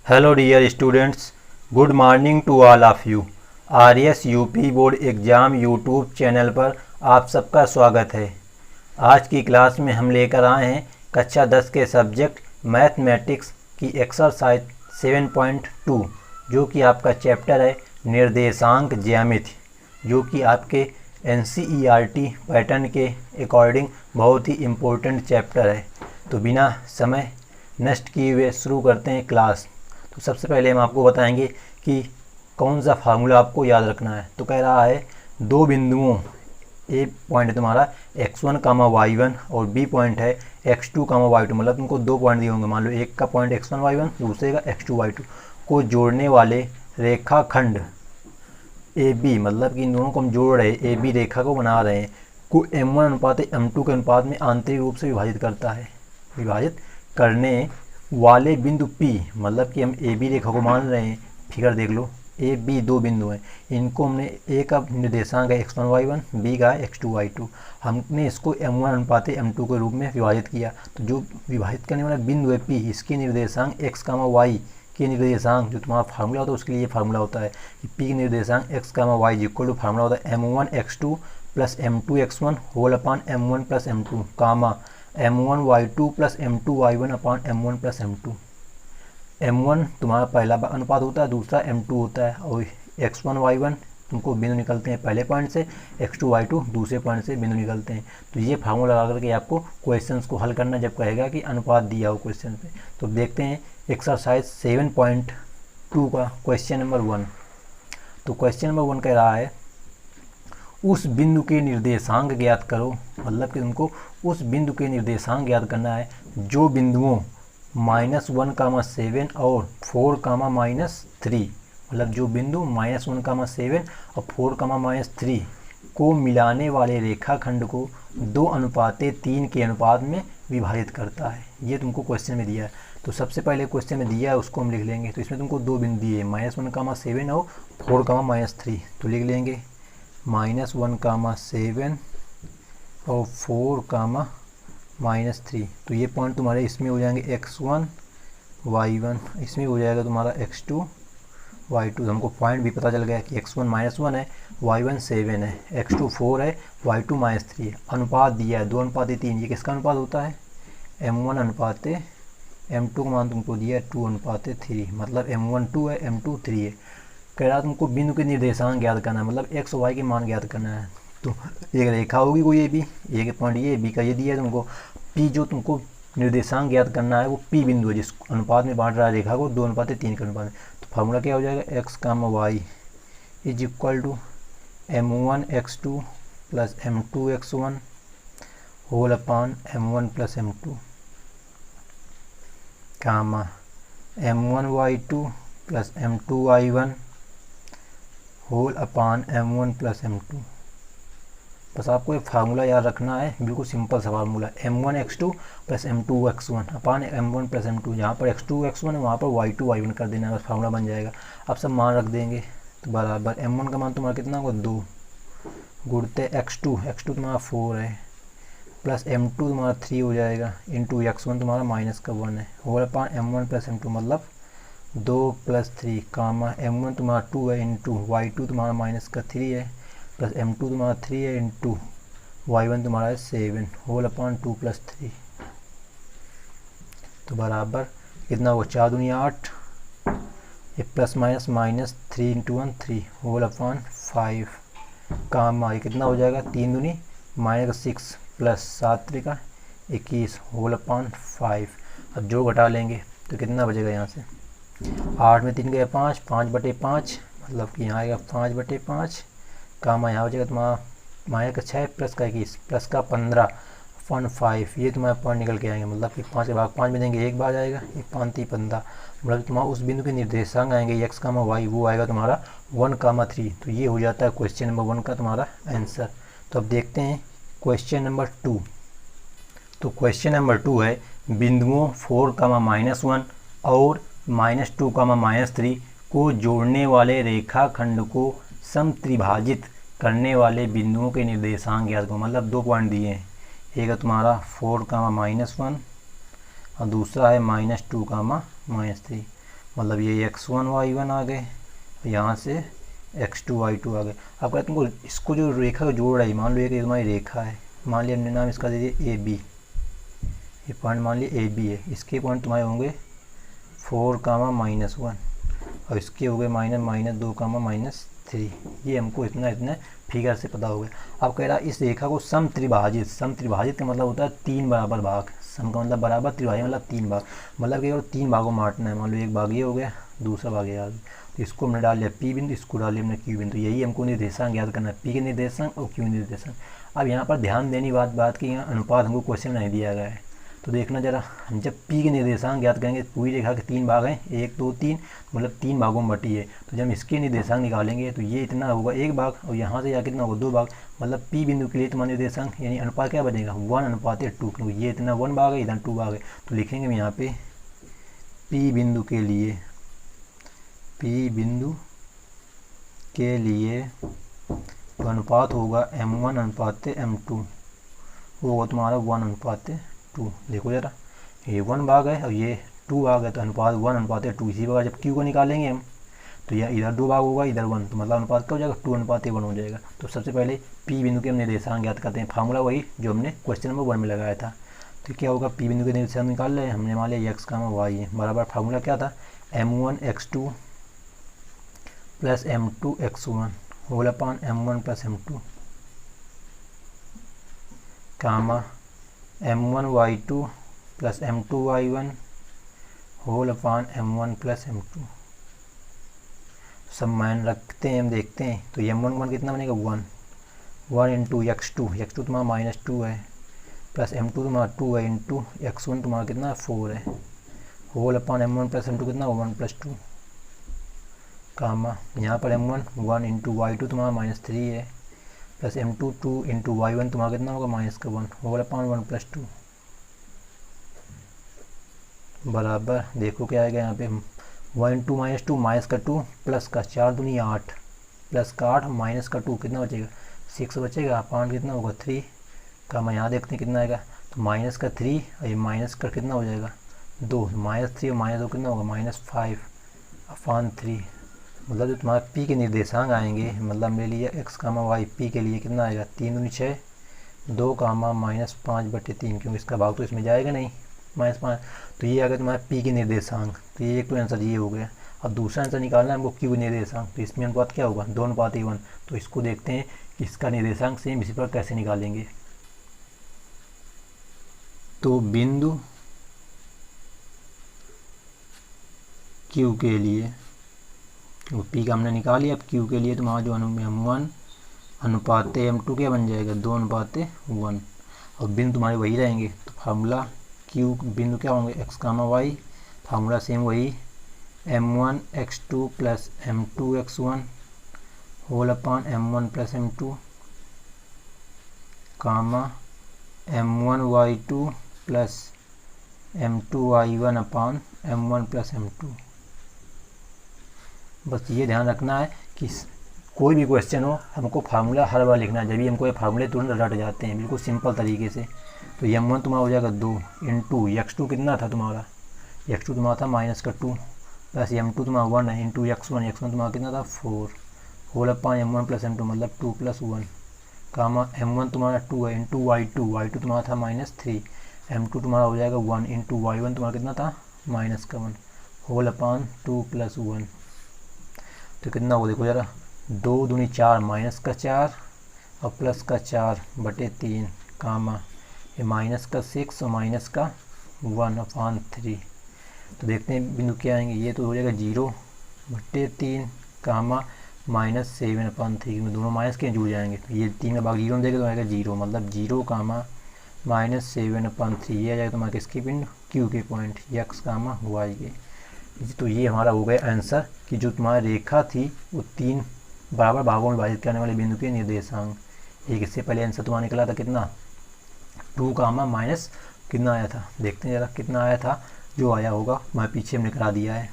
Hello dear students, good morning to all of you। RS UP board exam YouTube channel पर आप सबका स्वागत है। आज की क्लास में हम लेकर आए हैं कक्षा 10 के सब्जेक्ट मैथमेटिक्स की एक्सरसाइज 7.2 जो कि आपका चैप्टर है निर्देशांक ज्यामिति, जो कि आपके NCERT पैटर्न के अकॉर्डिंग बहुत ही इम्पोर्टेंट चैप्टर है। तो बिना समय नष्ट किए हुए शुरू करते हैं क्लास। तो सबसे पहले हम आपको बताएंगे कि कौन सा फार्मूला आपको याद रखना है। तो कह रहा है दो बिंदुओं ए पॉइंट है तुम्हारा x1, y1 और बी पॉइंट है x2, y2, मतलब तुमको दो पॉइंट दिए होंगे। मान लो एक का पॉइंट x1, y1, दूसरे का x2, y2 को जोड़ने वाले रेखाखंड ए बी, मतलब कि इन दोनों को हम जोड़ रहे हैं, ए बी रेखा को बना रहे हैं, को m1 अनुपात m2 के अनुपात में आंतरिक रूप से विभाजित करता है। विभाजित करने वाले बिंदु P, मतलब कि हम ए बी रेखा को मान रहे हैं। फिगर देख लो, ए बी दो बिंदु हैं, इनको हमने ए का निर्देशांक है x1, y1, बी का x2, y2, हमने इसको m1 अनुपात m2 के रूप में विभाजित किया। तो जो विभाजित करने वाला बिंदु है P, इसके निर्देशांक x, y के निर्देशांक जो तुम्हारा फार्मूला होता है उसके लिए फार्मूला होता है कि P के निर्देशांक x, y equal to formula होता है m1 x2 plus m2 x1 whole upon m1 plus m2 comma m1 y2 plus m2 y1 upon m1 plus m2। m1 तुम्हारा पहला अनुपात होता है, दूसरा m2 होता है, और x1 y1 तुमको बिंदु निकलते हैं पहले पॉइंट से, x2 y2 दूसरे पॉइंट से बिंदु निकलते हैं। तो ये फार्मूला लगा करके आपको क्वेश्चंस को हल करना जब कहेगा कि अनुपात दिया हो क्वेश्चन पे। तो देखते हैं एक्सरसाइज 7.2 का क्वेश्चन नंबर 1। तो क्वेश्चन नंबर 1 कह रहा है उस बिंदु के निर्देशांक ज्ञात करो, मतलब कि तुमको उस बिंदु के निर्देशांक ज्ञात करना है जो बिंदुओं -1, 7 और 4, -3, मतलब जो बिंदु -1, 7 और 4, -3 को मिलाने वाले रेखाखंड को 2:3 के अनुपात में विभाजित करता है। ये तुमको क्वेश्चन में दिया है। तो सबसे पहले क्वेश्चन में दिया है उसको हम लिख लेंगे। तो इसमें तुमको दो बिंदु दिए -1, 7 और 4, -3, तो लिख लेंगे -1, 7 और 4, -3। तो ये पॉइंट तुम्हारे इसमें हो जाएंगे x1, y1, इसमें हो जाएगा तुम्हारा x2, y2। तो हमको पॉइंट भी पता चल गया कि x1 -1 है, y1 7 है, x2 4 है, y2 -3 है। अनुपात दिया है 2:3। ये किसका अनुपात होता है? m1 अनुपात m2 का मान तुमको दिया है 2:3, मतलब m1 2 है, m2 3 है। कह रहा तुमको बिंदु के निर्देशांक ज्ञात करना है, मतलब x और y के मान ज्ञात करना है। तो एक रेखा होगी कोई ए बी, ए के पॉइंट ये बी का ये दिया है तुमको। P जो तुमको निर्देशांक ज्ञात करना है वो P बिंदु है जिस अनुपात में बांट रहा है रेखा को 2:3 के अनुपात में। तो फार्मूला क्या हो जाएगा? x, y is equal to m1 x2 plus m2 x1 whole upon m1 plus m2 comma m1 y2 plus m2 y1 whole upon m1 plus m2। बस आपको एक फार्मूला याद रखना है, बिल्कुल सिंपल सा formula, m1 x2 plus m2 x1 अपान m1 plus m2। जहाँ पर x2 x1 है वहाँ पर y2 y1 कर देना है, बस फार्मूला बन जाएगा। अब सब मान रख देंगे तो बराबर m1 का मान तुम्हारा कितना होगा 2 गुणते x2 तुम्हारा 4 है प्लस m2 तुम्हारा 3 हो जाएगा इंटू x1 तुम्हारा -1 है whole upon m1 plus m2, मतलब 2 + 3 कामा m1 तुम्हारा 2 है इंटू y2 तुम्हारा -3 है प्लस m2 तुम्हारा 3 है इंटू y1 तुम्हारा है 7 होल अपान 2 + 3। तो बराबर कितना होगा 4 दूनी 8, ये plus minus -3 into 1 3 whole upon 5 comma ये कितना हो जाएगा 3 दूनी -6 प्लस 7 त्रिका 21 होल अपान 5। अब जो घटा लेंगे तो कितना बचेगा यहाँ से 8 में 3 गया 5, 5/5, मतलब कि यहाँ आएगा 5/5 कामा यहाँ हो जाएगा तुम्हारा -6 प्लस का 21 प्लस का 15 अपन 5। ये तुम्हारा पॉइंट निकल के आएंगे, मतलब कि 5 के भाग 5 में देंगे 1 बार जाएगा, ये 5 × 15, मतलब तुम्हारा उस बिंदु के निर्देशांक आएंगे x, y, वो आएगा तुम्हारा 1, 3। तो ये हो जाता है क्वेश्चन नंबर 1 का तुम्हारा आंसर। तो अब देखते हैं क्वेश्चन नंबर 2। तो क्वेश्चन नंबर 2 है बिंदुओं 4, -1 और -2, -3 को जोड़ने वाले रेखाखंड को समत्रिभाजित करने वाले बिंदुओं के निर्देशांक ज्ञात करो। मतलब दो पॉइंट दिए हैं, एक है तुम्हारा 4, -1 और दूसरा है -2, -3। मतलब ये x1 y1 आ गए, यहाँ से x2 y2 आ गए। अब कहते हैं तुमको इसको जो रेखा को जोड़ रही, मान लो ये तुम्हारी रेखा है, मान लिया हमने नाम इसका दे दिया ए बी, ये पॉइंट मान लिया ए बी है, इसके पॉइंट तुम्हारे होंगे 4, -1 और इसके हो गए -2, -3। ये हमको इतना फिगर से पता हो गया। अब कह रहा इस रेखा को समत्रिभाजित, समत्रिभाजित का मतलब होता है 3 बराबर भाग, सम का मतलब बराबर, त्रिभाजित मतलब 3 भाग, मतलब कि 3 भागों में बांटना है। मान लो एक भाग ये हो गया, दूसरा भाग ये आ गया, तो इसको हमने डाल लिया पी बिंदु, इसको डाल लिया हमने क्यू बिंदु। यही हमको निर्देशांक याद करना है, पी के निर्देशांक और क्यू निर्देशांक। अब यहाँ पर ध्यान देने की बात की यहाँ अनुपात हमको क्वेश्चन नहीं दिया गया है, तो देखना जरा, हम जब पी के निर्देशांक याद करेंगे, पूरी रेखा के 3 भाग हैं, 1 2 3, मतलब 3 भागों में बटी है, तो जब इसके निर्देशांक निकालेंगे तो ये इतना होगा 1 भाग, और यहाँ से यहाँ कितना होगा 2 भाग, मतलब पी बिंदु के लिए तुम्हारा निर्देशांक यानी अनुपात क्या बनेगा 1:2, क्योंकि ये इतना 1 भाग है, इधर 2 भाग है, तो लिखेंगे हम यहाँ पे पी बिंदु के लिए, पी बिंदु के लिए तो अनुपात होगा m1:m2, होगा तुम्हारा 1:2। देखो जरा, ये 1 भाग है और ये 2 भाग है, तो अनुपात 1:2। इसी प्रकार जब क्यू को निकालेंगे हम, तो यह इधर 2 भाग होगा, इधर 1, तो मतलब अनुपात क्या हो जाएगा 2:1 हो जाएगा। तो सबसे पहले पी बिंदु के हम निर्देशांक याद करते हैं, फार्मूला वही जो हमने क्वेश्चन नंबर 1 में लगाया था। तो क्या होगा, पी बिंदु के निर्देशांक निकाल रहे हैं हमने, मान लिया x, y है, बराबर फार्मूला क्या था m1x2 + m2x1 whole upon m1 + m2 कामा m1y2 + m2y1 whole upon m1 + m2। सब मान रखते हैं, हम देखते हैं, तो m1 कितना बनेगा 1 × x2 तुम्हारा -2 है, प्लस m2 तुम्हारा 2 है, इंटू x1 तुम्हारा कितना 4 है, होल अपान m1 + m2 कितना 1 + 2 कामा यहाँ पर m1 1 × y2 तुम्हारा -3 है, प्लस m2 2 × y1 तुम्हारा कितना होगा -1 होल अपान 1 + 2 बराबर, देखो क्या आएगा यहाँ पे 1 × -2 -2 प्लस का 4 दूनी 8 प्लस का 8 माइनस का 2 कितना बचेगा 6 बचेगा, अपान कितना होगा 3 का। मैं यहाँ देखते हैं कितना आएगा, तो माइनस का 3 और ये माइनस का कितना हो जाएगा 2, -3 और -2 कितना होगा -5 अपान 3। मतलब जो तुम्हारा पी के निर्देशांक आएंगे, मतलब ले लिया x, y, पी के लिए कितना आएगा 3 दूनी 6, 2, -5/3, क्योंकि इसका भाग तो इसमें जाएगा नहीं -5, तो ये अगर तुम्हारा पी के निर्देशांक, तो ये एक तो आंसर ये हो गया। अब दूसरा आंसर निकालना है हमको क्यू के निर्देशांक, तो इसमें अनुपात क्या होगा 2:1, तो इसको देखते हैं कि इसका निर्देशांक सेम इसी पर कैसे निकालेंगे। तो बिंदु क्यू के लिए, तो पी का हमने निकाल लिया, अब क्यू के लिए तुम्हारा जो m1 अनुपात m2 क्या बन जाएगा 2:1, और बिंदु तुम्हारे वही रहेंगे, तो फार्मूला क्यू बिंदु क्या होंगे x, y, फार्मूला सेम वही m1x2 + m2x1 whole upon m1 + m2 कामा m1y2 + m2y1 अपान m1 + m2। बस ये ध्यान रखना है कि कोई भी क्वेश्चन हो हमको फार्मूला हर बार लिखना है, जब भी हमको ये फार्मूले तुरंत रट जाते हैं बिल्कुल सिंपल तरीके से। तो m1 तुम्हारा हो जाएगा 2 इंटू x2 कितना था तुम्हारा, x2 तुम्हारा था -2 प्लस m2 तुम्हारा 1 है, इंटू x1 तुम्हारा कितना था 4 होल अपान m1 + m2 मतलब 2 + 1 कामा m1 तुम्हारा 2 है, इंटू y2 तुम्हारा था -3, m2 तुम्हारा हो जाएगा 1 इंटू y1 तुम्हारा कितना था -1 होल अपान 2 + 1। तो कितना हो देखो जरा, 2 दूनी 4 -4 और प्लस का 4/3 कामा ये -6 और -1 अपान 3। तो देखते हैं बिंदु क्या आएंगे, ये तो हो जाएगा 0/3 कामा -7/3, में दोनों माइनस के जुड़ जाएंगे, तो ये 3 का भाग 0 में देगा तो आएगा 0, मतलब 0 कामा -7/3, ये आ जाएगा तुम्हारा किसकी बिंदु क्यू के पॉइंट x, y के। तो ये हमारा हो गया आंसर कि जो तुम्हारी रेखा थी वो 3 बराबर भागों में विभाजित करने वाले बिंदु के निर्देशांक। एक इससे पहले आंसर तुम्हारा निकला था कितना 2 माइनस कितना आया था, देखते हैं जरा कितना आया था, जो आया होगा मैं पीछे हमने करा दिया है।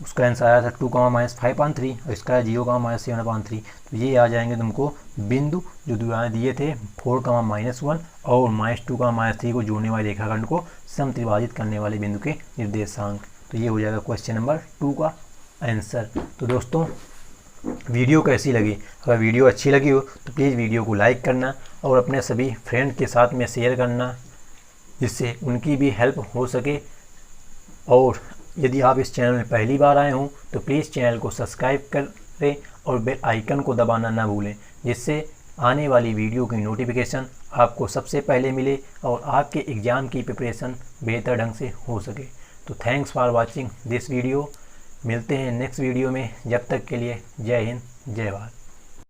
उसका आंसर आया था 2 -5/3 और इसका है 0 -7/3। तो ये आ जाएंगे तुमको बिंदु जो दिए थे 4 -1 और -2 -3 को जोड़ने वाले रेखाखंड को समत्रिभाजित करने वाले बिंदु के निर्देशांक। तो ये हो जाएगा क्वेश्चन नंबर 2 का आंसर। तो दोस्तों वीडियो कैसी लगी? अगर वीडियो अच्छी लगी हो तो प्लीज़ वीडियो को लाइक करना और अपने सभी फ्रेंड के साथ में शेयर करना, जिससे उनकी भी हेल्प हो सके। और यदि आप इस चैनल में पहली बार आए हों तो प्लीज़ चैनल को सब्सक्राइब करें और बेल आइकन को दबाना ना भूलें, जिससे आने वाली वीडियो की नोटिफिकेशन आपको सबसे पहले मिले और आपके एग्ज़ाम की प्रिपरेशन बेहतर ढंग से हो सके। तो thanks for watching this video. मिलते हैं नेक्स्ट वीडियो में, जब तक के लिए जय हिंद जय भारत।